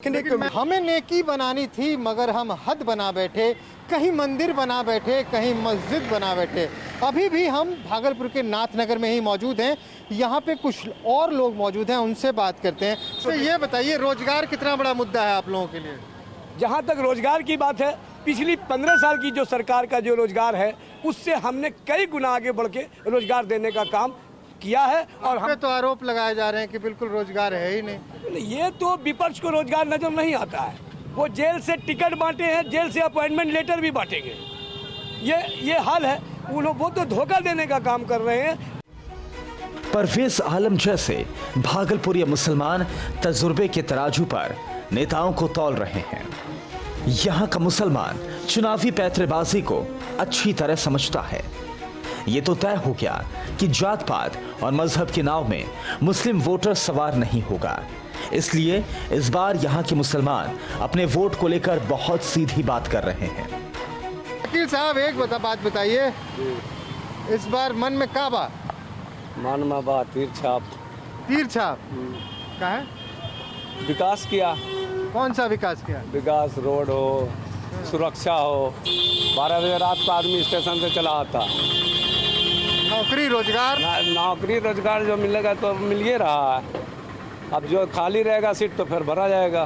लेकिन हमें नेकी बनानी थी मगर हम हद बना बैठे, कहीं मंदिर बना बैठे, कहीं मस्जिद बना बैठे। अभी भी हम भागलपुर के नाथनगर में ही मौजूद हैं। यहाँ पे कुछ और लोग मौजूद हैं, उनसे बात करते हैं। तो ये बताइए, रोजगार कितना बड़ा मुद्दा है आप लोगों के लिए? जहाँ तक रोजगार की बात है, पिछली 15 साल की जो सरकार का जो रोजगार है उससे हमने कई गुना आगे बढ़ के रोजगार देने का काम किया है। और हम तो आरोप लगाए जा रहे हैं कि बिल्कुल रोजगार है ही नहीं। ये तो विपक्ष को रोजगार नजर नहीं आता है। वो जेल से टिकट बांटे हैं, जेल से अपॉइंटमेंट लेटर भी बांटेंगे। ये हाल है। वो तो धोखा देने का काम कर रहे हैं। परवेज आलम जैसे भागलपुरी मुसलमान तजुर्बे के तराजू पर नेताओं को तौल रहे हैं। यहाँ का मुसलमान चुनावी पैंतरेबाजी को अच्छी तरह समझता है। ये तो तय हो गया कि जात पात और मजहब के नाव में मुस्लिम वोटर सवार नहीं होगा। इसलिए इस बार यहाँ के मुसलमान अपने वोट को लेकर बहुत सीधी बात कर रहे हैं। वकील साहब, एक बात बताइए, इस बार मन में क्या बा? मन में बा तीर छाप। तीर छाप का है? विकास किया। कौन सा विकास किया? विकास, रोड हो, सुरक्षा हो। 12 बजे रात को आदमी स्टेशन से चला आता। नौकरी रोजगार? नौकरी रोजगार जो मिलेगा तो मिल ही रहा है। अब जो खाली रहेगा सीट तो फिर भरा जाएगा।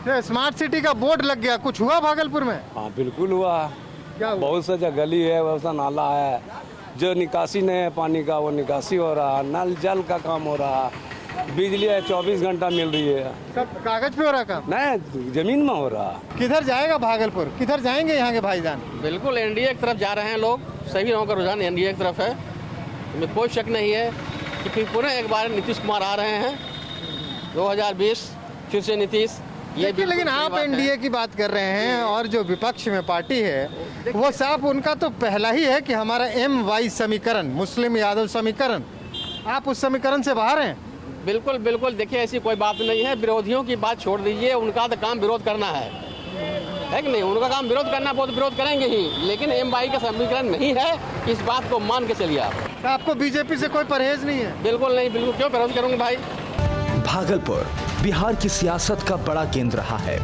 तो स्मार्ट सिटी का बोर्ड लग गया, कुछ हुआ भागलपुर में? हाँ बिल्कुल हुआ। क्या हुआ? बहुत सा गली है, बहुत सा नाला है। जो निकासी नहीं है पानी का, वो निकासी हो रहा। नल जल का काम हो रहा। बिजली है 24 घंटा मिल रही है। सब कागज पे हो रहा काम? नहीं, जमीन में हो रहा। किधर जाएगा भागलपुर? किधर जाएंगे यहाँ के भाईजान? बिल्कुल एनडीए की तरफ जा रहे हैं लोग। सभी लोगों का रुझान एनडीए की तरफ है। इसमें कोई शक नहीं है कि फिर पुनः एक बार नीतीश कुमार आ रहे हैं 2020 फिर से नीतीश। लेकिन आप एनडीए की बात कर रहे हैं और जो विपक्ष में पार्टी है वो साफ उनका तो पहला ही है कि हमारा MY समीकरण, मुस्लिम यादव समीकरण। आप उस समीकरण से बाहर हैं? बिल्कुल बिल्कुल। देखिए, ऐसी कोई बात नहीं है। विरोधियों की बात छोड़ दीजिए, उनका तो काम विरोध करना है कि नहीं? उनका काम विरोध करना, वो तो विरोध करेंगे ही, लेकिन MY का समीकरण नहीं है। इस बात को मान के चलिए आप। तो आपको बीजेपी से कोई परहेज नहीं है? बिल्कुल नहीं, बिल्कुल। क्यों परहेज करूँगा भाई? भागलपुर बिहार की सियासत का बड़ा केंद्र रहा है।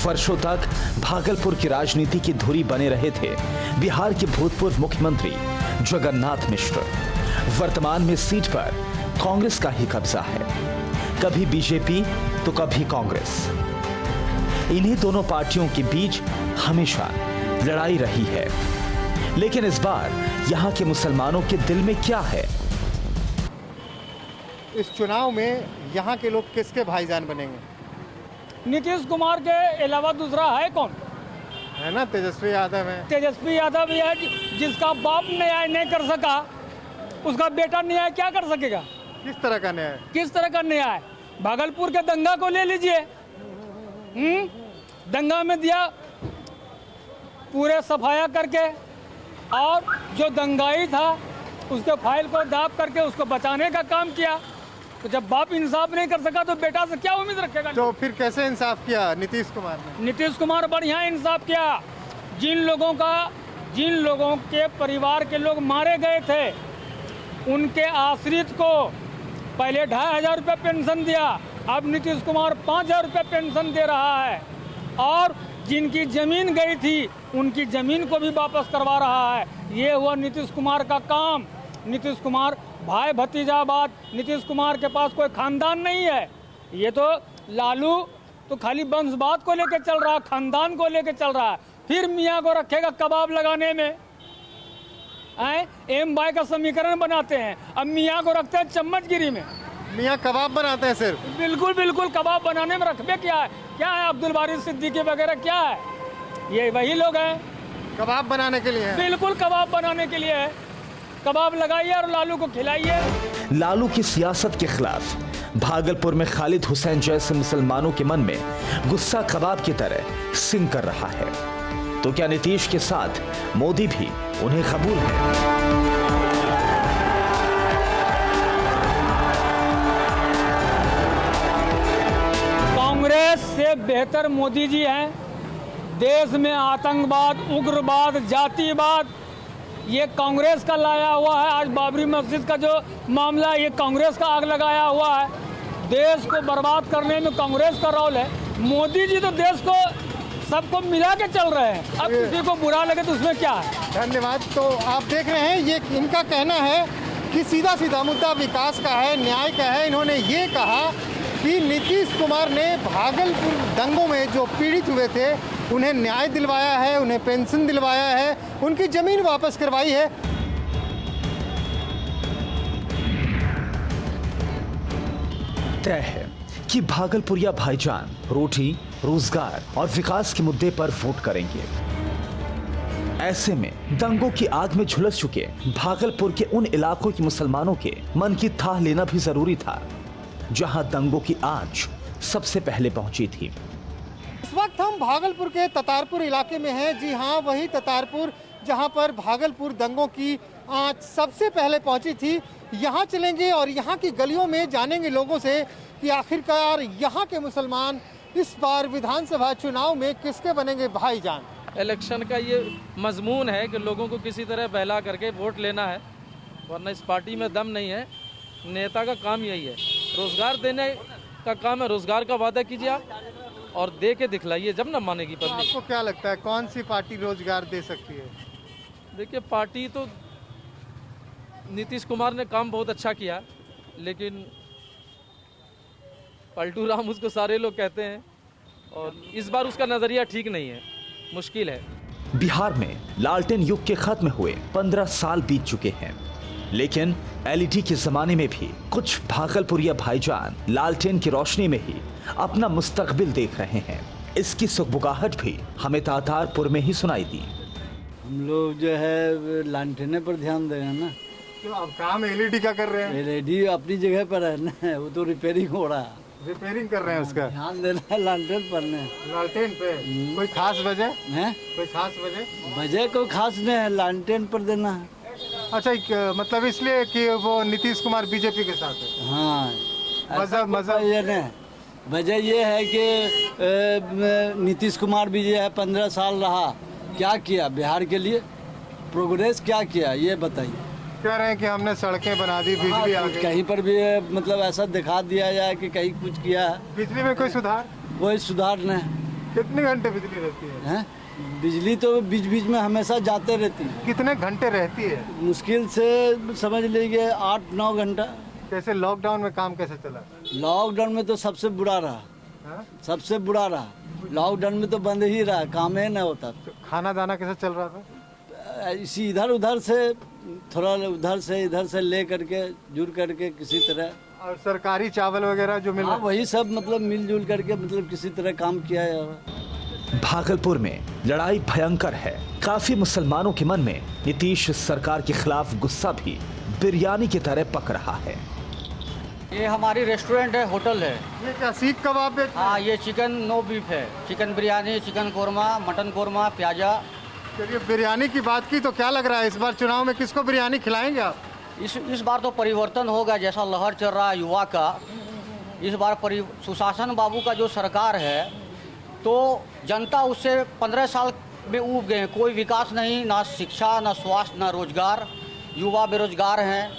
वर्षों तक भागलपुर की राजनीति की धुरी बने रहे थे बिहार के भूतपूर्व मुख्यमंत्री जगन्नाथ मिश्र। वर्तमान में सीट पर कांग्रेस का ही कब्जा है। कभी बीजेपी तो कभी कांग्रेस। इन्हीं दोनों पार्टियों के बीच हमेशा लड़ाई रही है। लेकिन इस बार यहाँ के मुसलमानों के दिल में क्या है? इस चुनाव में यहाँ के लोग किसके भाईजान बनेंगे? नीतीश कुमार के अलावा दूसरा है कौन? है ना, तेजस्वी यादव है। तेजस्वी यादव है। जिसका बाप न्याय नहीं कर सका उसका बेटा न्याय क्या कर सकेगा? किस तरह का न्याय? किस तरह का न्याय? भागलपुर के दंगा को ले लीजिए। दंगा में दिया पूरे सफाया करके, और जो दंगाई था उसके फाइल को दाब करके उसको बचाने का काम किया। तो जब बाप इंसाफ नहीं कर सका तो बेटा से क्या उम्मीद रखेगा? तो फिर कैसे इंसाफ किया नीतीश कुमार ने? नीतीश कुमार बढ़िया इंसाफ किया। जिन लोगों के परिवार के लोग मारे गए थे, उनके आश्रित को पहले 2500 रुपये पेंशन दिया। अब नीतीश कुमार 5000 रुपये पेंशन दे रहा है। और जिनकी जमीन गई थी उनकी जमीन को भी वापस करवा रहा है। ये हुआ नीतीश कुमार का काम। नीतीश कुमार भाई भतीजावाद, नीतीश कुमार के पास कोई खानदान नहीं है। ये तो लालू तो खाली वंशवाद को लेकर चल रहा है, खानदान को लेकर चल रहा है। फिर मियाँ को रखेगा कबाब लगाने में। MY का समीकरण बनाते हैं, अब मियाँ को रखते हैं चम्मचगिरी में। मियाँ कबाब बनाते हैं सिर्फ? बिल्कुल बिल्कुल। कबाब बनाने में रखबे क्या है? क्या है अब्दुल बारी सिद्दीकी वगैरह क्या है? ये वही लोग हैं। कबाब बनाने के लिए है? बिल्कुल कबाब बनाने के लिए है। कबाब लगाइए और लालू को खिलाइए। लालू की सियासत के खिलाफ भागलपुर में खालिद हुसैन जैसे मुसलमानों के मन में गुस्सा कबाब की तरह सिंक कर रहा है। तो क्या नीतीश के साथ मोदी भी उन्हें कबूल है? कांग्रेस से बेहतर मोदी जी हैं। देश में आतंकवाद, उग्रवाद, जातिवाद ये कांग्रेस का लाया हुआ है। आज बाबरी मस्जिद का जो मामला है ये कांग्रेस का आग लगाया हुआ है। देश को बर्बाद करने में कांग्रेस का रोल है। मोदी जी तो देश को सबको मिला के चल रहे हैं, अब किसी को बुरा लगे तो उसमें क्या है। धन्यवाद। तो आप देख रहे हैं ये इनका कहना है कि सीधा सीधा मुद्दा विकास का है, न्याय का है। इन्होंने ये कहा कि नीतीश कुमार ने भागलपुर दंगों में जो पीड़ित हुए थे उन्हें न्याय दिलवाया है, उन्हें पेंशन दिलवाया है, उनकी जमीन वापस करवाई है। तय है कि भागलपुरिया भाईजान रोटी, रोजगार और विकास के मुद्दे पर वोट करेंगे। ऐसे में दंगों की आग में झुलस चुके भागलपुर के उन इलाकों के मुसलमानों के मन की थाह लेना भी जरूरी था, जहां दंगों की आग सबसे पहले पहुंची थी। इस वक्त हम भागलपुर के ततारपुर इलाके में हैं। जी हाँ, वही ततारपुर जहां पर भागलपुर दंगों की आंच सबसे पहले पहुंची थी। यहाँ चलेंगे और यहाँ की गलियों में जानेंगे लोगों से कि आखिरकार यहाँ के मुसलमान इस बार विधानसभा चुनाव में किसके बनेंगे भाईजान। इलेक्शन का ये मजमून है कि लोगों को किसी तरह बहला करके वोट लेना है, वरना इस पार्टी में दम नहीं है। नेता का काम यही है, रोजगार देने का काम है। रोजगार का वादा कीजिए आप और दे के दिखलाइए, जब ना मानेगी पब्लिक। आपको क्या लगता है कौन सी पार्टी रोजगार दे सकती है? देखिए, पार्टी तो नीतीश कुमार ने काम बहुत अच्छा किया, लेकिन पलटू राम उसको सारे लोग कहते हैं और इस बार उसका नज़रिया ठीक नहीं है, मुश्किल है। बिहार में लालटेन युग के खत्म हुए 15 साल बीत चुके हैं, लेकिन एलईडी के जमाने में भी कुछ भागलपुरिया भाईजान लालटेन की रोशनी में ही अपना मुस्तकबिल देख रहे हैं। इसकी सुगबुगाहट भी हमें तातारपुर में ही सुनाई दी। हम लोग जो है लालटेने पर ध्यान देंगे ना। तो अब काम एलईडी का कर रहे हैं? एलईडी अपनी जगह पर है ना, वो तो रिपेयरिंग हो रहा है। रिपेयरिंग कर रहे हैं उसका? ध्यान देना है लालटेन पर ने। लालटेन पे कोई खास वजह है? कोई खास वजह? वजह कोई खास नहीं है, लालटेन पर देना है। अच्छा, मतलब इसलिए कि वो नीतीश कुमार बीजेपी के साथ है? हाँ, मजहब ये नहीं, वजह ये है कि नीतीश कुमार भी जो है 15 साल रहा, क्या किया बिहार के लिए, प्रोग्रेस क्या किया ये बताइए। कह रहे हैं कि हमने सड़कें बना दी, बिजली आ गई। कहीं पर भी मतलब ऐसा दिखा दिया जाए कि कहीं कुछ किया है? बिजली में कोई सुधार? कोई सुधार नहीं। कितने घंटे बिजली रहती है? बिजली तो बीच बीच में हमेशा जाते रहती है। कितने घंटे रहती है? मुश्किल से समझ लीजिए 8-9 घंटा। कैसे लॉकडाउन में काम कैसे चला? लॉकडाउन में तो सबसे बुरा रहा। हा? सबसे बुरा रहा। लॉकडाउन में तो बंद ही रहा, काम ही नहीं होता। तो खाना दाना कैसे चल रहा था? इसी इधर उधर से, थोड़ा इधर से ले करके जुड़ करके किसी तरह। और सरकारी चावल वगैरह जो मिला? वही सब मतलब मिलजुल करके मतलब किसी तरह काम किया है। भागलपुर में लड़ाई भयंकर है। काफी मुसलमानों के मन में नीतीश सरकार के खिलाफ गुस्सा भी बिरयानी की तरह पक रहा है। ये हमारी रेस्टोरेंट है, होटल है। ये क्या सीख कबाब बेच रहे हैं? हाँ, ये चिकन नो बीफ है, chicken biryani, chicken korma, mutton korma, pyaza. चलिए, बिरयानी की बात की तो क्या लग रहा है इस बार चुनाव में किसको बिरयानी खिलाएंगे आप? इस बार तो परिवर्तन होगा, जैसा लहर चल रहा है युवा का। इस बार सुशासन बाबू का जो सरकार है, तो जनता उससे 15 साल में ऊब गए। कोई विकास नहीं, ना शिक्षा, ना स्वास्थ्य, ना रोजगार। युवा बेरोजगार हैं,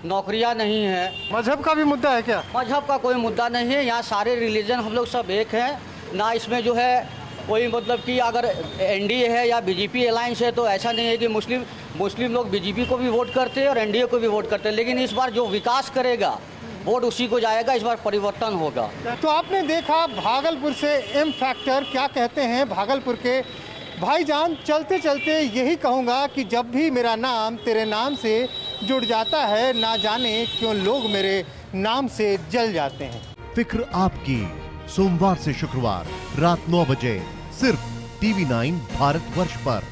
नौकरियां नहीं है। मजहब का भी मुद्दा है क्या? मजहब का कोई मुद्दा नहीं है, यहाँ सारे रिलीजन हम लोग सब एक हैं। ना इसमें जो है कोई मतलब कि अगर एनडीए है या बीजेपी अलायंस है, तो ऐसा नहीं है कि मुस्लिम लोग बीजेपी को भी वोट करते हैं और एनडीए को भी वोट करते हैं। लेकिन इस बार जो विकास करेगा वोट उसी को जाएगा। इस बार परिवर्तन होगा। तो आपने देखा भागलपुर से एम फैक्टर क्या कहते हैं भागलपुर के भाईजान। चलते चलते यही कहूँगा कि जब भी मेरा नाम तेरे नाम से जुड़ जाता है, ना जाने क्यों लोग मेरे नाम से जल जाते हैं। फिक्र आपकी, सोमवार से शुक्रवार रात 9 बजे सिर्फ TV9 भारतवर्ष पर।